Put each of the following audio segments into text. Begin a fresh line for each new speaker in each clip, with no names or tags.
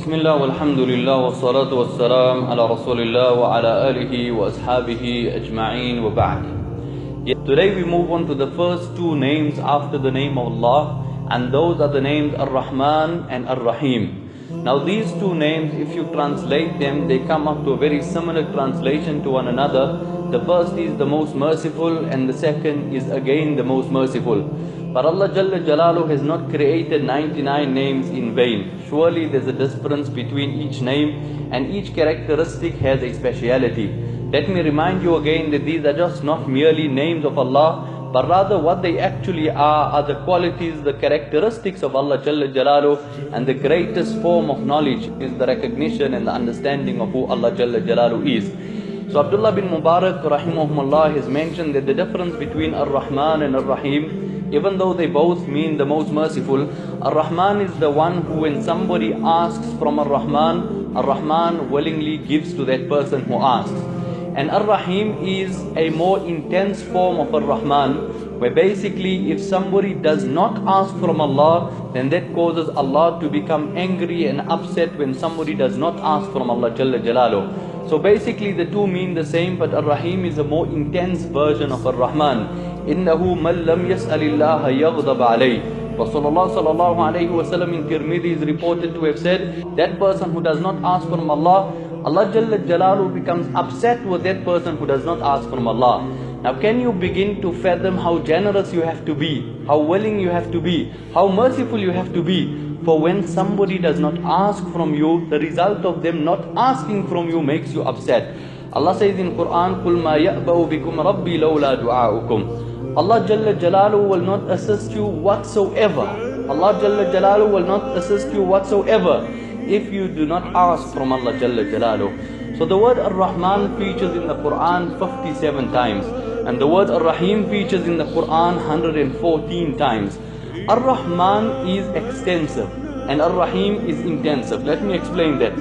Bismillah walhamdulillah wa salatu wa salam ala rasulillah wa ala alihi wa ashabihi ajma'een wa ba'd. Today we move on to the first two names after the name of Allah, and those are the names Ar-Rahman and Ar-Rahim. Now these two names, if you translate them, they come up to a very similar translation to one another. The first is the most merciful and the second is again the most merciful. But Allah Jalla Jalaluhu has not created 99 names in vain. Surely there's a difference between each name, and each characteristic has a speciality. Let me remind you again that these are just not merely names of Allah, but rather what they actually are the qualities, the characteristics of Allah Jalla Jalaluhu, and the greatest form of knowledge is the recognition and the understanding of who Allah Jalla Jalaluhu is. So Abdullah bin Mubarak rahimahumullah has mentioned that the difference between Ar-Rahman and Ar-Rahim, even though they both mean the most merciful, Ar-Rahman is the one who, when somebody asks from Ar-Rahman, Ar-Rahman willingly gives to that person who asks. And Ar-Rahim is a more intense form of Ar-Rahman, where basically if somebody does not ask from Allah, then that causes Allah to become angry and upset when somebody does not ask from Allah Jalla Jalaluhu. So basically the two mean the same, but Ar-Rahim is a more intense version of Ar-Rahman. إِنَّهُ مَنْ لَمْ يَسْأَلِ اللَّهَ يَغْضَبَ عَلَيْهِ. Rasulullah sallallahu alayhi wa sallam in Tirmidhi is reported to have said, that person who does not ask from Allah, Allah Jalla Jalaluhu becomes upset with that person who does not ask from Allah. Now can you begin to fathom how generous you have to be, how willing you have to be, how merciful you have to be? For when somebody does not ask from you, the result of them not asking from you makes you upset. Allah says in Quran, قُلْ مَا يَأْبَأُ بِكُمْ رَبِّي لَوْلَا دُعَاؤُكُمْ. Allah Jalla Jalaluhu will not assist you whatsoever. Allah Jalla Jalaluhu will not assist you whatsoever if you do not ask from Allah Jalla Jalaluhu. So the word Ar-Rahman features in the Quran 57 times, and the word Ar-Rahim features in the Quran 114 times. Ar-Rahman is extensive and Ar-Rahim is intensive. Let me explain that.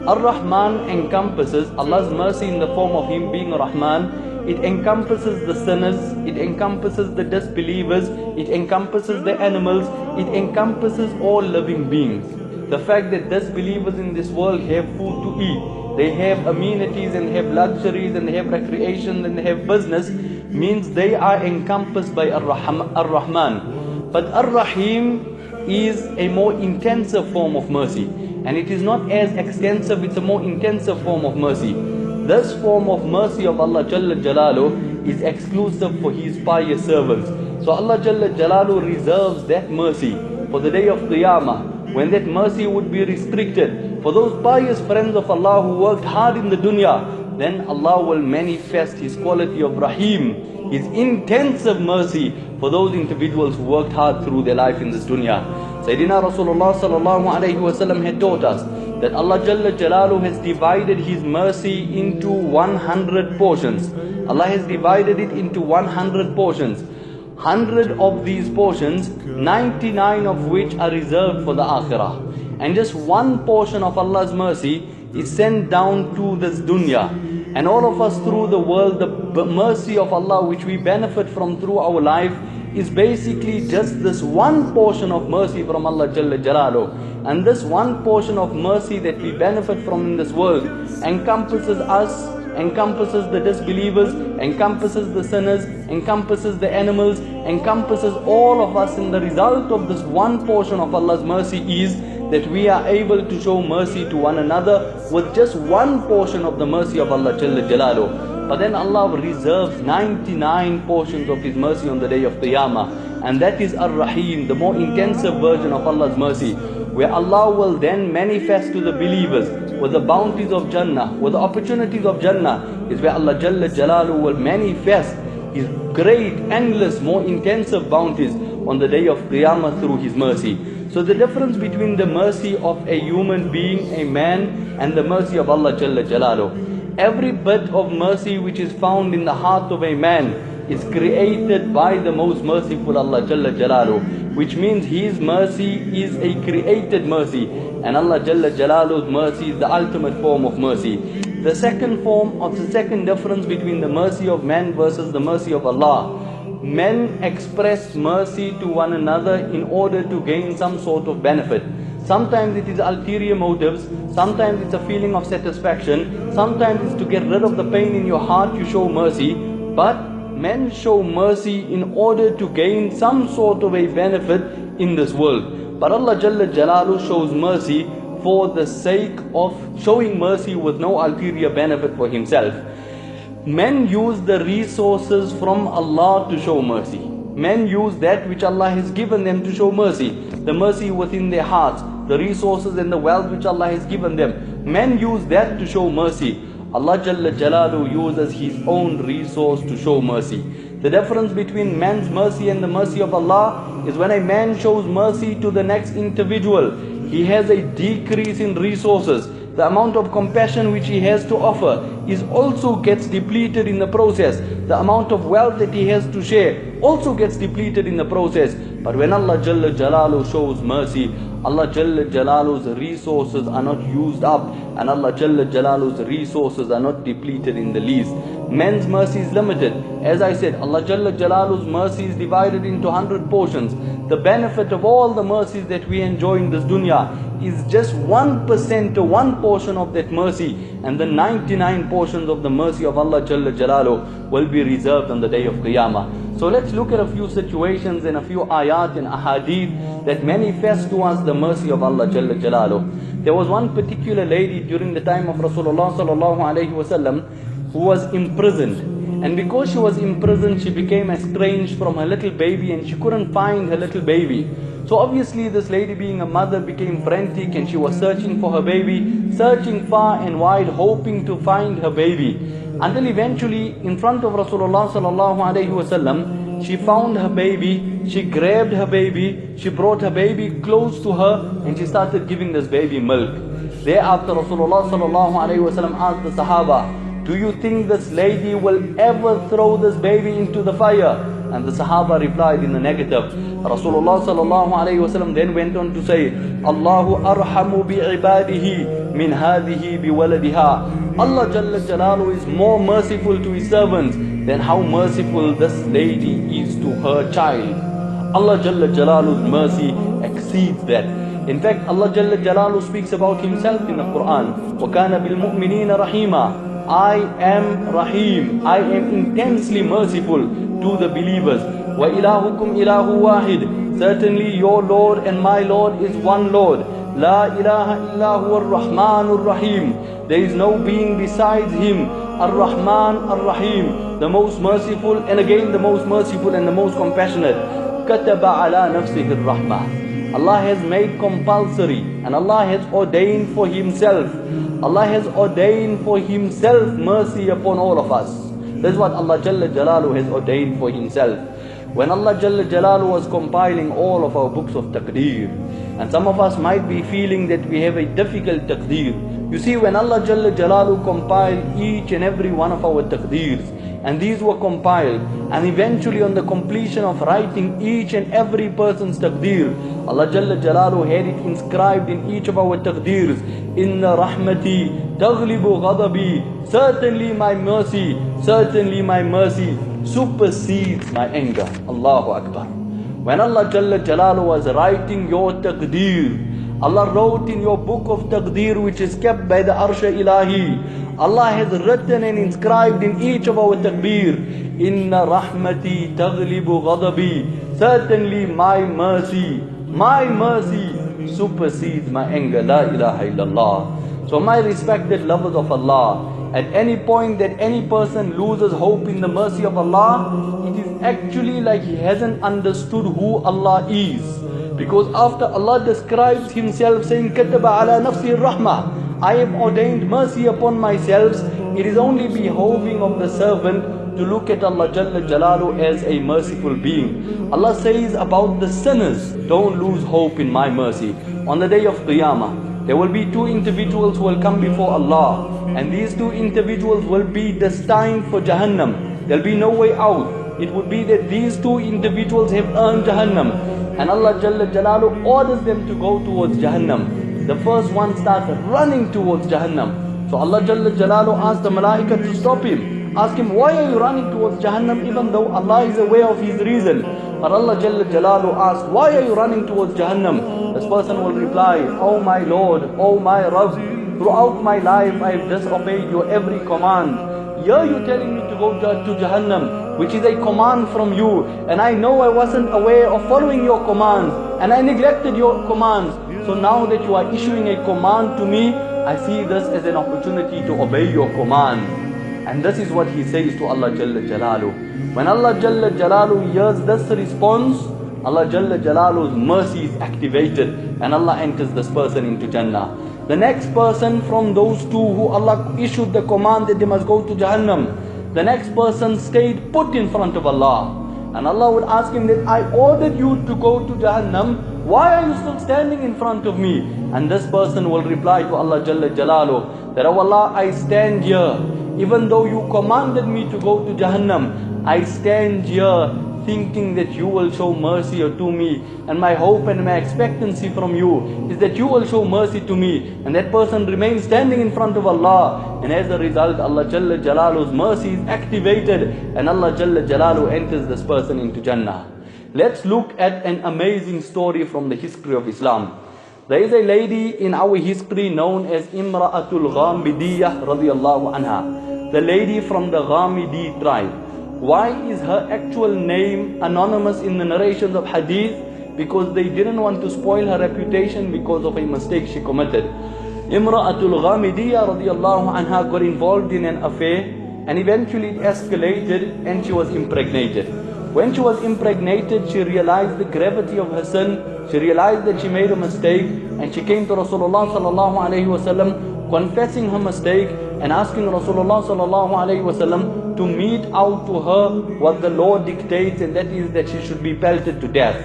Ar-Rahman encompasses Allah's mercy in the form of Him being Rahman. It encompasses the sinners, it encompasses the disbelievers, it encompasses the animals, it encompasses all living beings. The fact that disbelievers in this world have food to eat, they have amenities and have luxuries and they have recreation and they have business, means they are encompassed by Ar-Rahman. But Ar-Rahim is a more intensive form of mercy, and it is not as extensive, it's a more intensive form of mercy. This form of mercy of Allah Jalla Jalaluhu is exclusive for His pious servants. So Allah Jalla Jalaluhu reserves that mercy for the day of Qiyamah, when that mercy would be restricted for those pious friends of Allah who worked hard in the dunya. Then Allah will manifest His quality of Rahim, His intensive mercy for those individuals who worked hard through their life in this dunya. Sayyidina Rasulullah sallallahu alayhi wa sallam had taught us that Allah Jalla Jalaluhu has divided His mercy into 100 portions. Allah has divided it into 100 portions. 100 of these portions, 99 of which are reserved for the akhirah. And just one portion of Allah's mercy is sent down to this dunya. And all of us through the world, the mercy of Allah which we benefit from through our life is basically just this one portion of mercy from Allah Jalla Jalaluhu. And this one portion of mercy that we benefit from in this world encompasses us, encompasses the disbelievers, encompasses the sinners, encompasses the animals, encompasses all of us. And the result of this one portion of Allah's mercy is that we are able to show mercy to one another with just one portion of the mercy of Allah Jalla Jalaluhu. But then Allah reserves 99 portions of His mercy on the day of Qiyamah, and that is Ar-Rahim, the more intensive version of Allah's mercy, where Allah will then manifest to the believers with the bounties of Jannah, with the opportunities of Jannah, is where Allah Jalla Jalaluhu will manifest His great, endless, more intensive bounties on the day of Qiyamah through His mercy. So the difference between the mercy of a human being, a man, and the mercy of Allah Jalla Jalaluhu. Every bit of mercy which is found in the heart of a man is created by the most merciful Allah Jalla Jalaluhu, which means His mercy is a created mercy, and Allah Jalla Jalaluhu's mercy is the ultimate form of mercy. The second difference between the mercy of man versus the mercy of Allah. Men express mercy to one another in order to gain some sort of benefit. sometimes it is ulterior motives, sometimes it's a feeling of satisfaction, sometimes it's to get rid of the pain in your heart, you show mercy. But men show mercy in order to gain some sort of a benefit in this world. But Allah Jalla Jalalu shows mercy for the sake of showing mercy with no ulterior benefit for himself. Men use the resources from Allah to show mercy. Men use that which Allah has given them to show mercy. The mercy within their hearts, the resources and the wealth which Allah has given them. Men use that to show mercy. Allah Jalla Jalalu uses His own resource to show mercy. The difference between man's mercy and the mercy of Allah is when a man shows mercy to the next individual, he has a decrease in resources. The amount of compassion which he has to offer is also gets depleted in the process. The amount of wealth that he has to share also gets depleted in the process. But when Allah Jalla Jalalu shows mercy, Allah Jalla Jalalu's resources are not used up, and Allah Jalla Jalalu's resources are not depleted in the least. Men's mercy is limited. As I said, Allah Jalla Jalalu's mercy is divided into 100 portions. The benefit of all the mercies that we enjoy in this dunya is just 1% or 1 portion of that mercy, and the 99 portions of the mercy of Allah Jalla Jalalu will be reserved on the day of Qiyamah. So let's look at a few situations and a few ayat and ahadith that manifest to us the mercy of Allah Jalla Jalalu. There was one particular lady during the time of Rasulullah Sallallahu Alaihi Wasallam who was imprisoned. And because she was imprisoned, she became estranged from her little baby and she couldn't find her little baby. So obviously this lady, being a mother, became frantic and she was searching for her baby, searching far and wide, hoping to find her baby. Until eventually, in front of Rasulullah Sallallahu Alaihi Wasallam, she found her baby, she grabbed her baby, she brought her baby close to her and she started giving this baby milk. Thereafter Rasulullah Sallallahu Alaihi Wasallam asked the Sahaba, do you think this lady will ever throw this baby into the fire? And the Sahaba replied in the negative. Rasulullah Sallallahu Alaihi Wasallam then went on to say, Allahu arhamu bi'ibadihi min hadihi biwaladiha. Allah Jalla Jalalu is more merciful to His servants than how merciful this lady is to her child. Allah Jalla Jalalu's mercy exceeds that. In fact, Allah Jalla Jalalu speaks about Himself in the Quran. وَكَانَ بِالْمُؤْمِنِينَ رَحِيمًا. I am Rahim. I am intensely merciful to the believers. وَإِلَهُكُمْ إِلَهُ وَاحِدٌ. Certainly your Lord and my Lord is one Lord. لَا إِلَهَ إِلَّا هُوَ الرَّحْمَنُ الرَّحِيمُ. There is no being besides Him. Ar-Rahman Ar-Rahim. The most merciful, and again the most merciful and the most compassionate. كَتَبَ عَلَى نَفْسِهِ الرَّحْمَةِ. Allah has made compulsory and Allah has ordained for Himself. Allah has ordained for Himself mercy upon all of us. This is what Allah Jalla Jalalu has ordained for Himself. When Allah Jalla Jalalu was compiling all of our books of taqdeer, and some of us might be feeling that we have a difficult taqdeer. You see, when Allah Jalla Jalalu compiled each and every one of our taqdeers, and these were compiled, and eventually on the completion of writing each and every person's taqdeer, Allah Jalla Jalalu had it inscribed in each of our taqdeers, Inna rahmati taghlibu ghadabi. Certainly my mercy supersedes my anger. Allahu Akbar. When Allah Jalla Jalalu was writing your taqdeer, Allah wrote in your book of taqdeer, which is kept by the Arsh Ilahi, Allah has written and inscribed in each of our taqdeer, Inna rahmati taghlibu ghadabi. Certainly my mercy supersedes my anger. La ilaha illallah. So my respected lovers of Allah, at any point that any person loses hope in the mercy of Allah, it is actually like he hasn't understood who Allah is. Because after Allah describes Himself saying, Kataba ala nafsi rahmah, I have ordained mercy upon myself, it is only behoving of the servant to look at Allah Jalla Jalalu as a merciful being. Allah says about the sinners, don't lose hope in my mercy. On the day of Qiyamah, there will be two individuals who will come before Allah, and these two individuals will be destined for Jahannam. There will be no way out. It would be that these two individuals have earned Jahannam, and Allah Jalla Jalalu orders them to go towards Jahannam. The first one starts running towards Jahannam. So Allah Jalla Jalalu asks the Malaika to stop him. Ask him, why are you running towards Jahannam, even though Allah is aware of his reason? But Allah Jalla Jalalu asks, why are you running towards Jahannam? This person will reply, oh my Lord, oh my Rabb, throughout my life I have disobeyed your every command. Here you're telling me to go to Jahannam, which is a command from you, and I know I wasn't aware of following your commands, and I neglected your commands. So now that you are issuing a command to me, I see this as an opportunity to obey your command. And this is what he says to Allah Jalla Jalalu. When Allah Jalla Jalalu hears this response, Allah Jalla Jalalu's mercy is activated, and Allah enters this person into Jannah. The next person from those two who Allah issued the command that they must go to Jahannam, the next person stayed put in front of Allah. And Allah would ask him that I ordered you to go to Jahannam, why are you still standing in front of me? And this person will reply to Allah Jalla Jalalu that, oh Allah, I stand here. Even though you commanded me to go to Jahannam, I stand here thinking that you will show mercy to me, and my hope and my expectancy from you is that you will show mercy to me. And that person remains standing in front of Allah, and as a result Allah Jalla Jalalu's mercy is activated, and Allah Jalla Jalalu enters this person into Jannah. Let's look at an amazing story from the history of Islam. There is a lady in our history known as Imra'atul Ghamidiyah radiyallahu anha, the lady from the Ghamidi tribe. Why is her actual name anonymous in the narrations of hadith? Because they didn't want to spoil her reputation because of a mistake she committed. Imra'atul Ghamidiyah radiyallahu anha got involved in an affair, and eventually it escalated and she was impregnated. When she was impregnated, she realized the gravity of her sin. She realized that she made a mistake, and she came to Rasulullah sallallahu alaihi wasallam confessing her mistake and asking Rasulullah sallallahu alaihi wasallam to mete out to her what the law dictates, and that is that she should be pelted to death.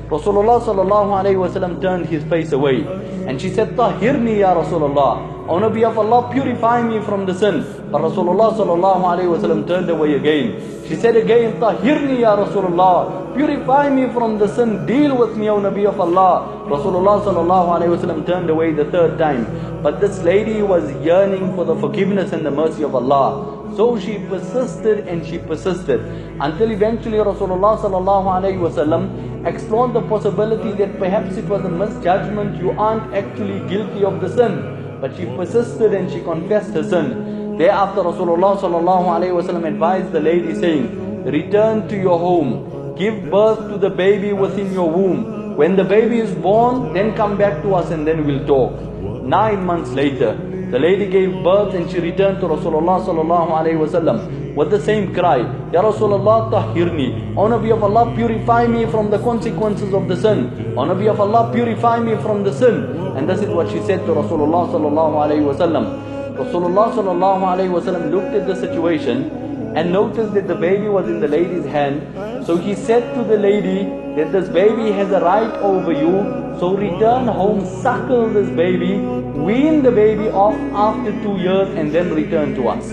Rasulullah sallallahu alaihi wasallam turned his face away, and she said, Tahirni ya Rasulullah, O Nabi of Allah, purify me from the sin. But Rasulullah sallallahu alaihi wasallam turned away again. She said again, Tahirni ya Rasulullah, purify me from the sin, deal with me, O Nabi of Allah. Rasulullah sallallahu alaihi wasallam turned away the third time. But this lady was yearning for the forgiveness and the mercy of Allah. So she persisted and she persisted, until eventually Rasulullah sallallahu alaihi wasallam explored the possibility that perhaps it was a misjudgment, you aren't actually guilty of the sin. But she persisted and she confessed her sin. Thereafter Rasulullah sallallahu alaihi wasallam advised the lady saying, return to your home, give birth to the baby within your womb. When the baby is born, then come back to us and then we'll talk. 9 months later, the lady gave birth and she returned to Rasulullah sallallahu alaihi wasallam with the same cry, Ya Rasulullah, tahirni, O Nabi of Allah, purify me from the consequences of the sin. O Nabi of Allah, purify me from the sin. And this is what she said to Rasulullah sallallahu alaihi wasallam. Rasulullah sallallahu alaihi wasallam looked at the situation and noticed that the baby was in the lady's hand. So he said to the lady that this baby has a right over you, so return home, suckle this baby, wean the baby off after 2 years and then return to us.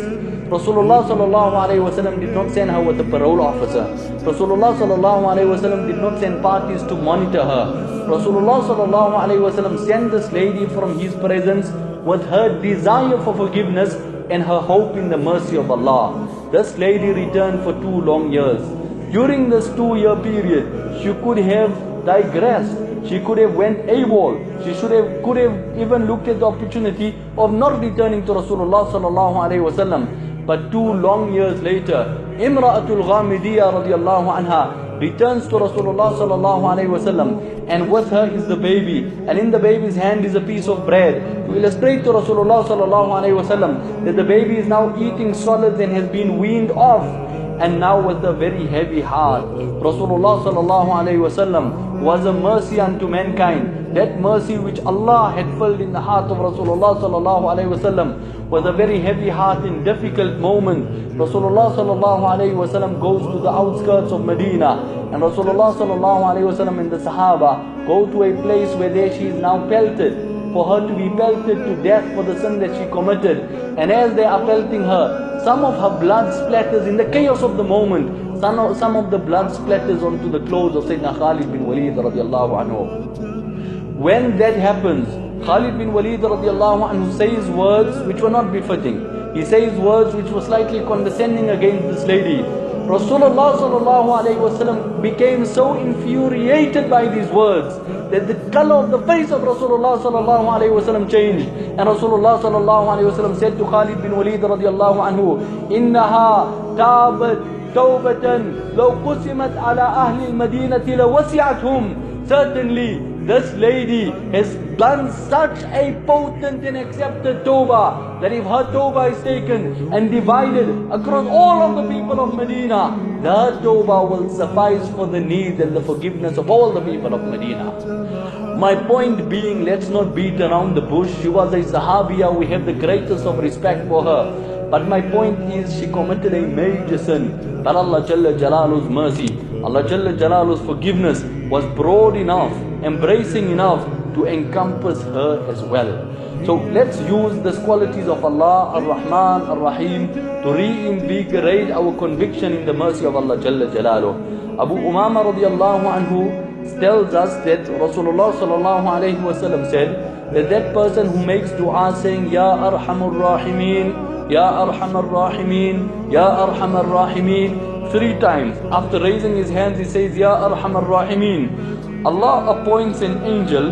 Rasulullah sallallahu alaihi wasallam did not send her with a parole officer. Rasulullah sallallahu alaihi wasallam did not send parties to monitor her. Rasulullah sallallahu alaihi wasallam sent this lady from his presence with her desire for forgiveness and her hope in the mercy of Allah. This lady returned for 2 long years. During this 2-year period, she could have digressed. She could have went AWOL. She could have even looked at the opportunity of not returning to Rasulullah sallallahu alaihi wasallam. But 2 long years later, Imra'atul Ghamidiyah radiyallahu anha returns to Rasulullah sallallahu alaihi wasallam, and with her is the baby, and in the baby's hand is a piece of bread, to illustrate to Rasulullah sallallahu alaihi wasallam that the baby is now eating solids and has been weaned off. And now with a very heavy heart, Rasulullah sallallahu alaihi wasallam was a mercy unto mankind. That mercy which Allah had filled in the heart of Rasulullah sallallahu alaihi wasallam was a very heavy heart in difficult moments. Rasulullah sallallahu alaihi wasallam goes to the outskirts of Medina, and Rasulullah sallallahu alaihi wasallam and the Sahaba go to a place where there she is now pelted, for her to be pelted to death for the sin that she committed. And as they are pelting her, some of her blood splatters in the chaos of the moment. Some of the blood splatters onto the clothes of Sayyidina Khalid bin Walid radiallahu anhu. When that happens, Khalid bin Walid radiallahu anhu says words which were not befitting. He says words which were slightly condescending against this lady.
Rasulullah sallallahu alayhi wasallam became so infuriated by these words that the color of the face of Rasulullah sallallahu alayhi wasallam changed. And Rasulullah sallallahu alayhi wasallam said to Khalid bin Walid radiyallahu anhu, "Innaha tabat tawbatan law qusimat ala ahli al-madinati lawasi'athum." Certainly, this lady has done such a potent and accepted tawbah that if her tawbah is taken and divided across all of the people of Medina, her tawbah will suffice for the need and the forgiveness of all the people of Medina. My point being, let's not beat around the bush. She was a Sahabiya, we have the greatest of respect for her. But my point is, she committed a major sin. But Allah Jalla Jalalu's mercy, Allah Jalla Jalalu's forgiveness was broad enough, embracing enough to encompass her as well. So let's use these qualities of Allah, Ar-Rahman, Ar-Rahim to reinvigorate our conviction in the mercy of Allah Jalla Jalaluh. Abu Umama radiallahu anhu tells us that Rasulullah sallallahu alayhi wasallam said that that person who makes dua saying, Ya Arhamur Rahimin, Ya Arhamar Rahimin, Ya Arhamar Rahimin, 3 times. After raising his hands, he says, Ya Arhamar Rahimin. Allah appoints an angel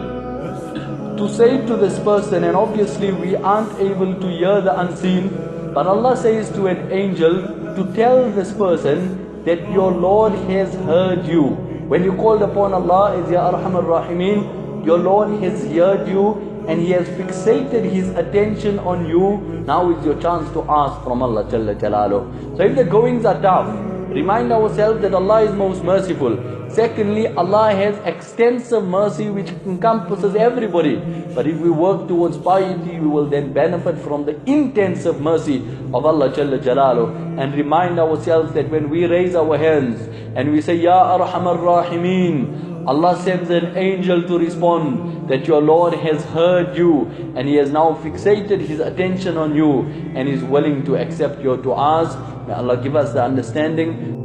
to say to this person, and obviously we aren't able to hear the unseen, but Allah says to an angel to tell this person that your Lord has heard you. When you called upon Allah as Ya Arhamar Rahimin, your Lord has heard you and He has fixated His attention on you. Now is your chance to ask from Allah Jalla Jalaluh. So if the goings are tough, remind ourselves that Allah is most merciful. Secondly, Allah has extensive mercy which encompasses everybody. But if we work towards piety, we will then benefit from the intensive mercy of Allah Jalla Jalaluh. And remind ourselves that when we raise our hands and we say, Ya Arhamar Rahimin, Allah sends an angel to respond that your Lord has heard you and He has now fixated His attention on you and is willing to accept your du'as. May Allah give us the understanding.